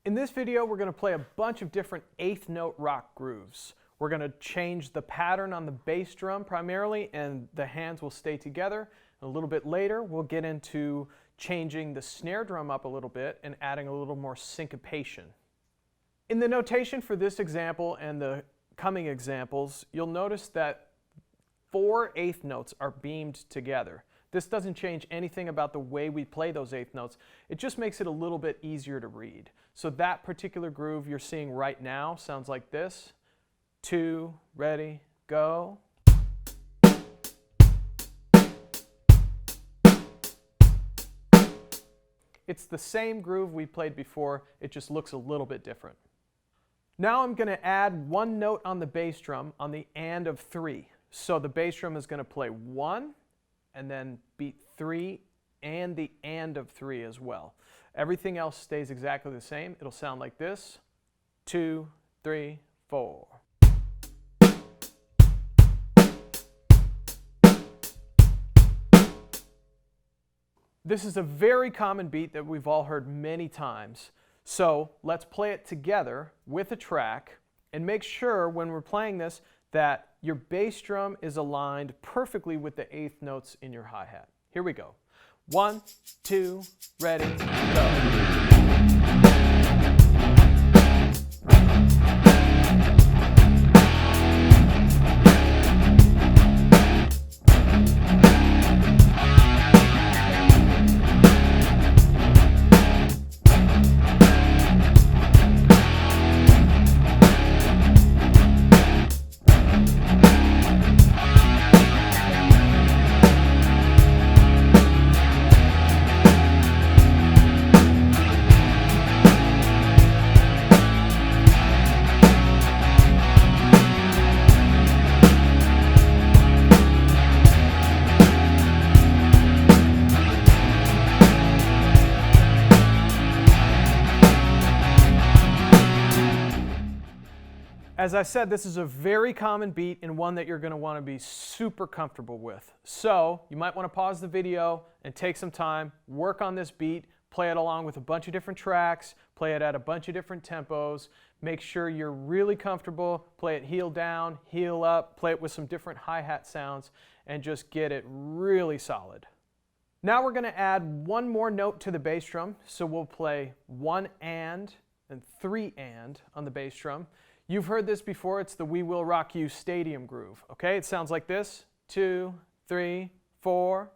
In this video, we're going to play a bunch of different eighth note rock grooves. We're going to change the pattern on the bass drum primarily, and the hands will stay together. A little bit later, we'll get into changing the snare drum up a little bit and adding a little more syncopation. In the notation for this example and the coming examples, you'll notice that 4 eighth notes are beamed together. This doesn't change anything about the way we play those eighth notes. It just makes it a little bit easier to read. So that particular groove you're seeing right now sounds like this. 2, ready, go. It's the same groove we played before, it just looks a little bit different. Now I'm going to add one note on the bass drum on the and of 3. So the bass drum is going to play 1, and then beat 3 and the and of 3 as well. Everything else stays exactly the same. It'll sound like this. 2, 3, 4. This is a very common beat that we've all heard many times. So let's play it together with a track and make sure when we're playing this that your bass drum is aligned perfectly with the eighth notes in your hi-hat. Here we go. 1, 2, ready, go. As I said, this is a very common beat and one that you're going to want to be super comfortable with. So you might want to pause the video and take some time, work on this beat, play it along with a bunch of different tracks, play it at a bunch of different tempos, make sure you're really comfortable, play it heel down, heel up, play it with some different hi-hat sounds, and just get it really solid. Now we're going to add one more note to the bass drum, so we'll play 1 and 3 and on the bass drum. You've heard this before, it's the We Will Rock You Stadium groove. Okay, it sounds like this. 2, 3, 4.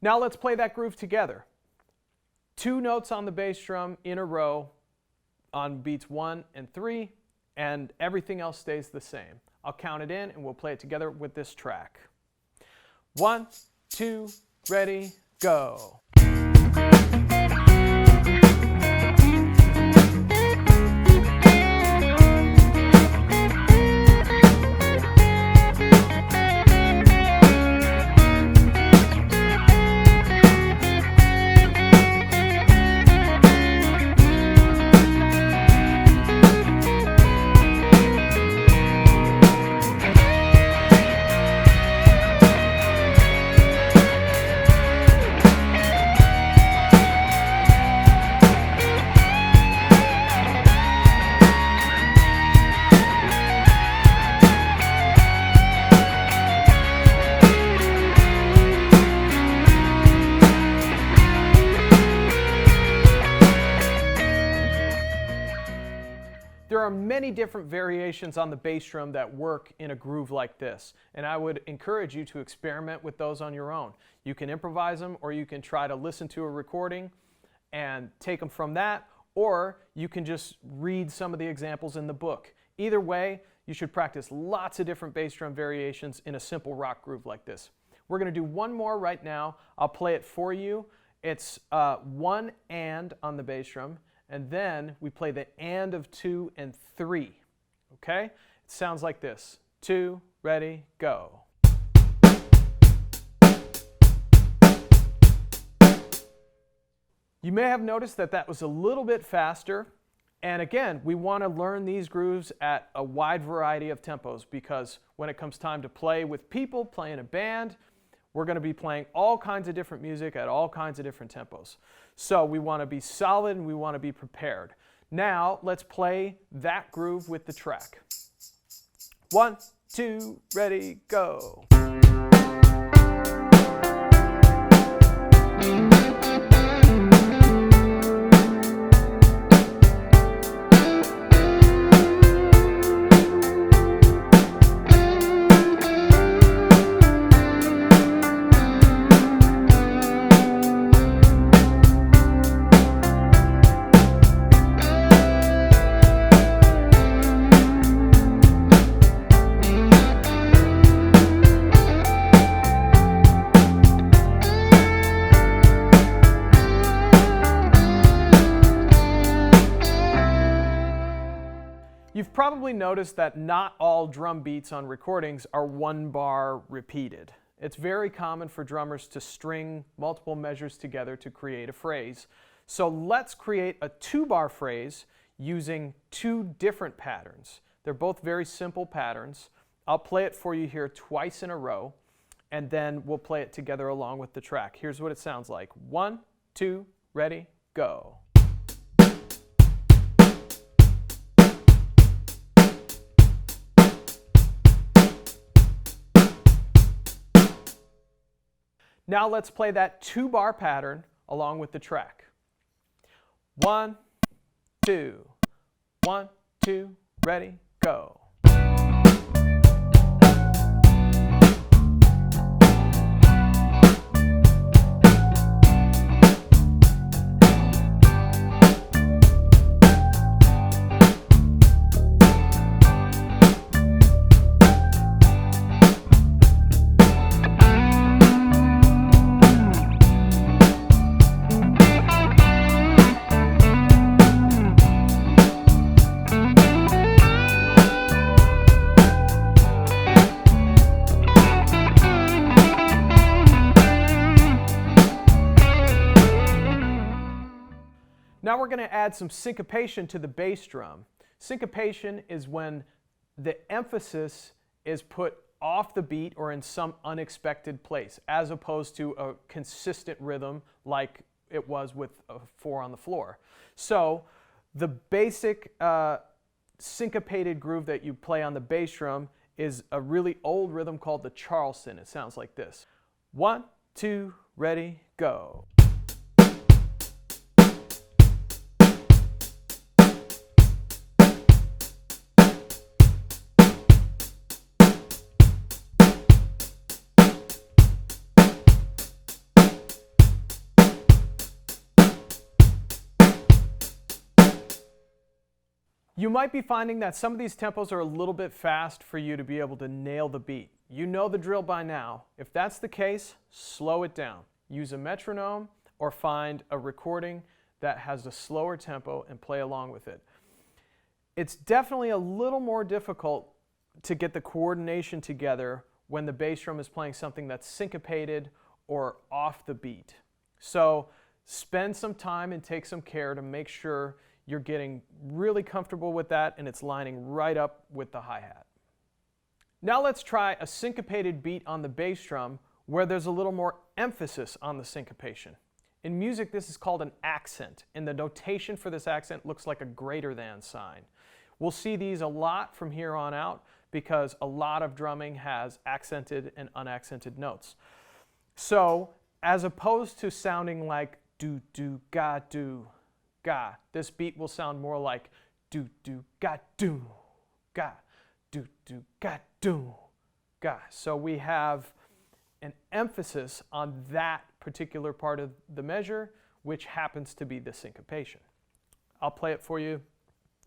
Now let's play that groove together. 2 notes on the bass drum in a row on beats 1 and 3, and everything else stays the same. I'll count it in and we'll play it together with this track. 1, 2, ready, go. There are many different variations on the bass drum that work in a groove like this, and I would encourage you to experiment with those on your own. You can improvise them, or you can try to listen to a recording and take them from that, or you can just read some of the examples in the book. Either way, you should practice lots of different bass drum variations in a simple rock groove like this. We're going to do one more right now. I'll play it for you. It's 1 and on the bass drum. And then we play the and of 2 and 3, okay? It sounds like this. 2, ready, go. You may have noticed that that was a little bit faster. And again, we want to learn these grooves at a wide variety of tempos because when it comes time to play with people, play in a band, we're going to be playing all kinds of different music at all kinds of different tempos. So we want to be solid and we want to be prepared. Now let's play that groove with the track. 1, 2, ready, go. You've probably noticed that not all drum beats on recordings are 1 bar repeated. It's very common for drummers to string multiple measures together to create a phrase. So let's create a 2-bar phrase using 2 different patterns. They're both very simple patterns. I'll play it for you here twice in a row, and then we'll play it together along with the track. Here's what it sounds like. 1, 2, ready, go. Now let's play that 2-bar pattern along with the track. 1, 2, 1, 2, ready, go. Now we're going to add some syncopation to the bass drum. Syncopation is when the emphasis is put off the beat or in some unexpected place, as opposed to a consistent rhythm like it was with a 4 on the floor. So the basic syncopated groove that you play on the bass drum is a really old rhythm called the Charleston. It sounds like this. 1, 2, ready, go. You might be finding that some of these tempos are a little bit fast for you to be able to nail the beat. You know the drill by now. If that's the case, slow it down. Use a metronome or find a recording that has a slower tempo and play along with it. It's definitely a little more difficult to get the coordination together when the bass drum is playing something that's syncopated or off the beat. So spend some time and take some care to make sure you're getting really comfortable with that and it's lining right up with the hi-hat. Now let's try a syncopated beat on the bass drum where there's a little more emphasis on the syncopation. In music, this is called an accent, and the notation for this accent looks like a greater than sign. We'll see these a lot from here on out because a lot of drumming has accented and unaccented notes. So as opposed to sounding like do, do, ga, do, ga, this beat will sound more like do, do, ga, do, ga, do, do, ga, do, ga. So we have an emphasis on that particular part of the measure, which happens to be the syncopation. I'll play it for you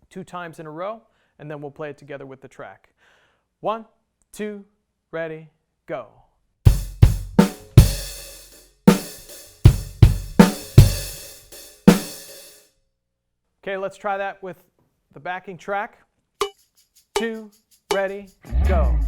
2 times in a row, and then we'll play it together with the track. 1, 2, ready, go. Okay, let's try that with the backing track. 2, ready, go.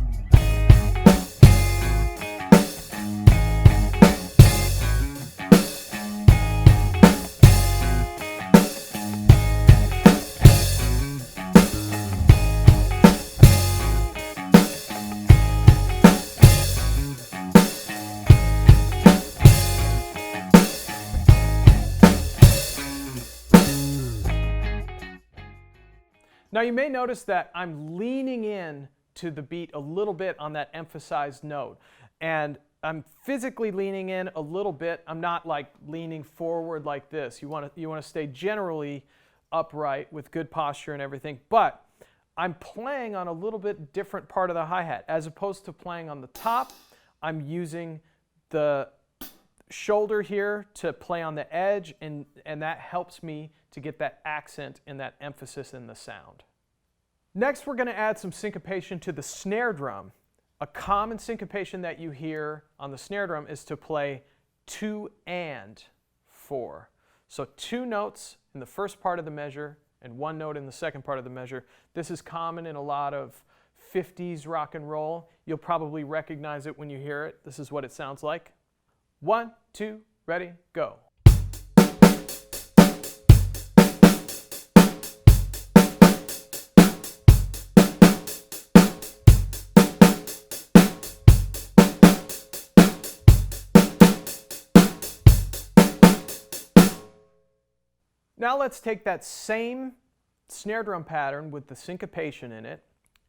Now you may notice that I'm leaning in to the beat a little bit on that emphasized note. And I'm physically leaning in a little bit. I'm not like leaning forward like this. You want to stay generally upright with good posture and everything. But I'm playing on a little bit different part of the hi-hat. As opposed to playing on the top, I'm using the shoulder here to play on the edge, and that helps me to get that accent and that emphasis in the sound. Next, we're going to add some syncopation to the snare drum. A common syncopation that you hear on the snare drum is to play 2 and 4. So 2 notes in the first part of the measure and 1 note in the second part of the measure. This is common in a lot of 50s rock and roll. You'll probably recognize it when you hear it. This is what it sounds like. 1, 2, ready, go. Now let's take that same snare drum pattern with the syncopation in it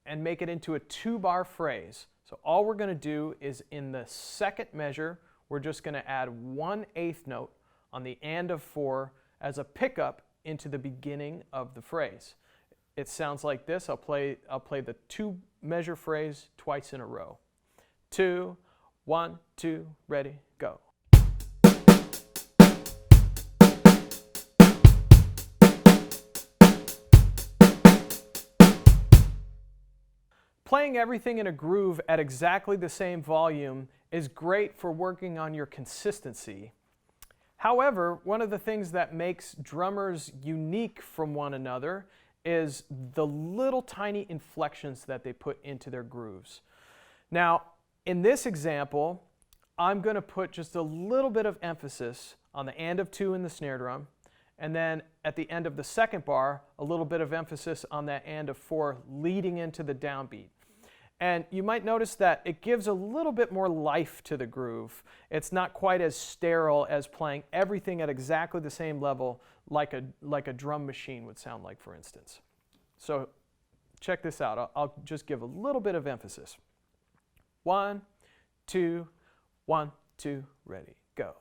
and make it into a 2-bar phrase. So all we're going to do is in the second measure, we're just going to add 1/8 note on the and of 4 as a pickup into the beginning of the phrase. It sounds like this. I'll play the 2-measure phrase twice in a row. 2, 1, 2, ready, go. Playing everything in a groove at exactly the same volume is great for working on your consistency. However, one of the things that makes drummers unique from one another is the little tiny inflections that they put into their grooves. Now, in this example, I'm going to put just a little bit of emphasis on the and of 2 in the snare drum, and then at the end of the second bar, a little bit of emphasis on that and of 4 leading into the downbeat. And you might notice that it gives a little bit more life to the groove. It's not quite as sterile as playing everything at exactly the same level like a drum machine would sound like, for instance. So check this out. I'll just give a little bit of emphasis. 1, 2, 1, 2, ready, go.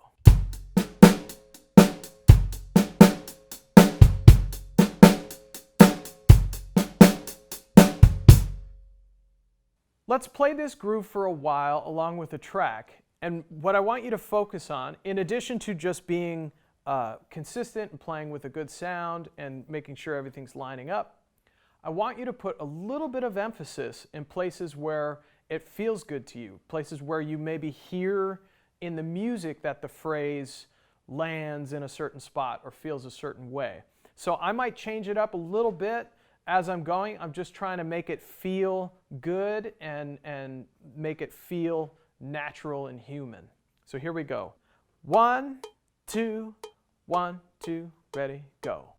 Let's play this groove for a while along with the track. And what I want you to focus on, in addition to just being consistent and playing with a good sound and making sure everything's lining up, I want you to put a little bit of emphasis in places where it feels good to you, places where you maybe hear in the music that the phrase lands in a certain spot or feels a certain way. So I might change it up a little bit as I'm going. I'm just trying to make it feel good and make it feel natural and human. So here we go. 1, 2, 1, 2, ready, go.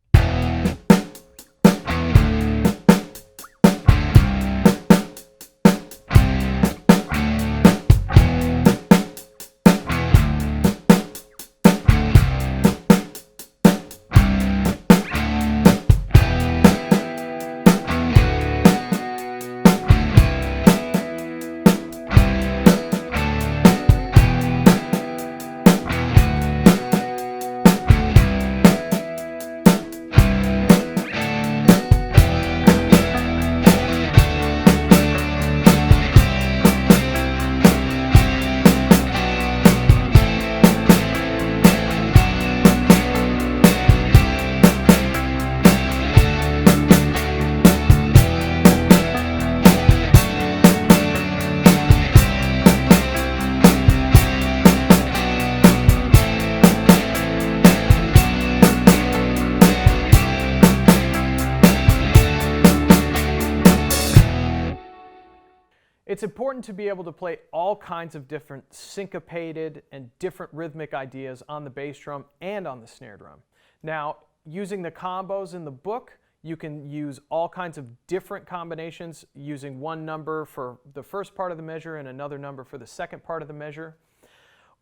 It's important to be able to play all kinds of different syncopated and different rhythmic ideas on the bass drum and on the snare drum. Now, using the combos in the book, you can use all kinds of different combinations using one number for the first part of the measure and another number for the second part of the measure.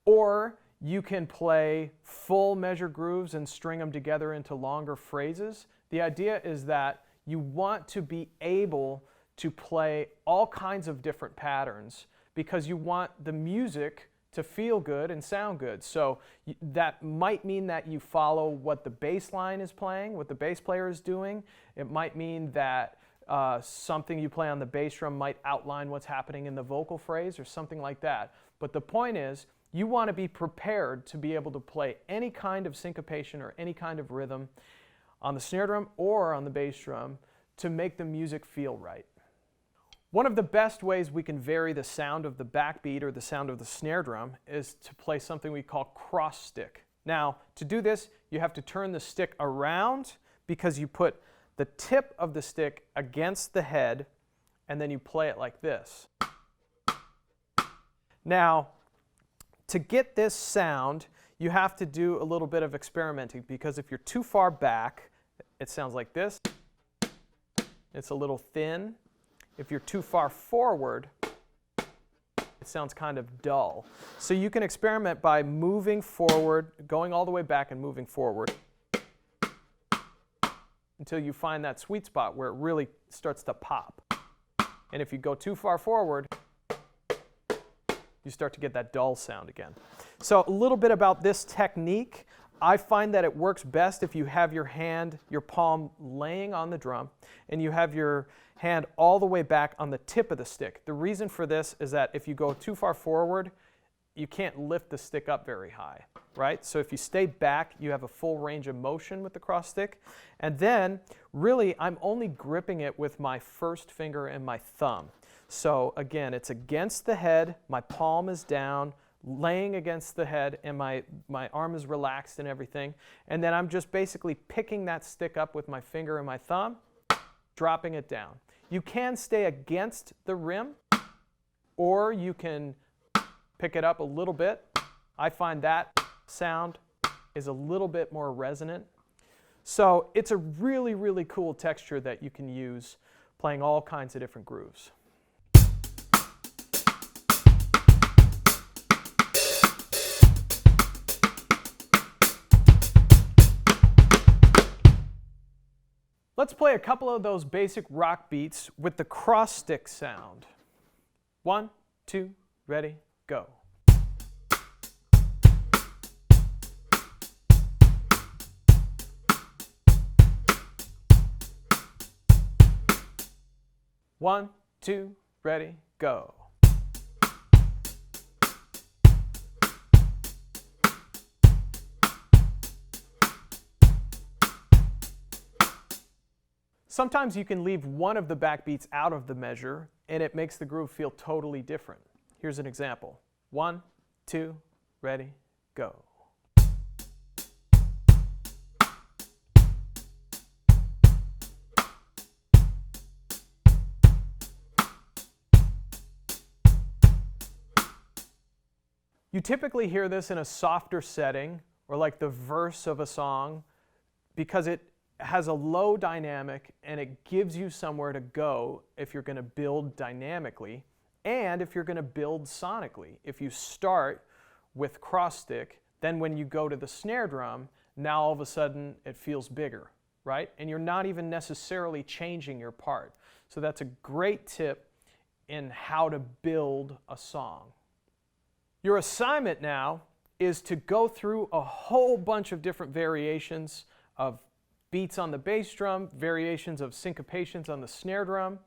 Or you can play full measure grooves and string them together into longer phrases. The idea is that you want to be able to play all kinds of different patterns because you want the music to feel good and sound good. So that might mean that you follow what the bass line is playing, what the bass player is doing. It might mean that something you play on the bass drum might outline what's happening in the vocal phrase or something like that. But the point is, you want to be prepared to be able to play any kind of syncopation or any kind of rhythm on the snare drum or on the bass drum to make the music feel right. One of the best ways we can vary the sound of the backbeat or the sound of the snare drum is to play something we call cross stick. Now, to do this, you have to turn the stick around because you put the tip of the stick against the head and then you play it like this. Now, to get this sound, you have to do a little bit of experimenting because if you're too far back, it sounds like this. It's a little thin. If you're too far forward, it sounds kind of dull. So you can experiment by moving forward, going all the way back and moving forward until you find that sweet spot where it really starts to pop. And if you go too far forward, you start to get that dull sound again. So a little bit about this technique. I find that it works best if you have your hand, your palm laying on the drum, and you have your hand all the way back on the tip of the stick. The reason for this is that if you go too far forward, you can't lift the stick up very high, right? So if you stay back, you have a full range of motion with the cross stick. And then, really, I'm only gripping it with my first finger and my thumb. So again, it's against the head, my palm is down, laying against the head, and my arm is relaxed and everything. And then I'm just basically picking that stick up with my finger and my thumb, dropping it down. You can stay against the rim, or you can pick it up a little bit. I find that sound is a little bit more resonant. So it's a really, really cool texture that you can use playing all kinds of different grooves. Let's play a couple of those basic rock beats with the cross stick sound. 1, 2, ready, go. One, two, ready, go. Sometimes you can leave one of the backbeats out of the measure and it makes the groove feel totally different. Here's an example. 1, 2, ready, go. You typically hear this in a softer setting or like the verse of a song because it has a low dynamic and it gives you somewhere to go if you're going to build dynamically and if you're going to build sonically. If you start with cross stick, then when you go to the snare drum, now all of a sudden it feels bigger, right? And you're not even necessarily changing your part. So that's a great tip in how to build a song. Your assignment now is to go through a whole bunch of different variations of beats on the bass drum, variations of syncopations on the snare drum,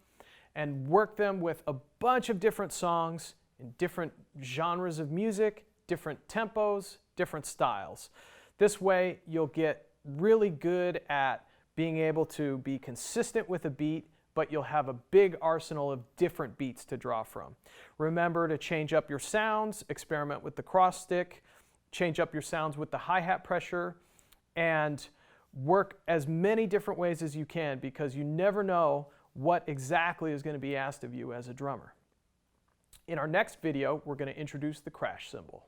and work them with a bunch of different songs in different genres of music, different tempos, different styles. This way you'll get really good at being able to be consistent with a beat, but you'll have a big arsenal of different beats to draw from. Remember to change up your sounds, experiment with the cross stick, change up your sounds with the hi-hat pressure, and work as many different ways as you can because you never know what exactly is going to be asked of you as a drummer. In our next video, we're going to introduce the crash cymbal.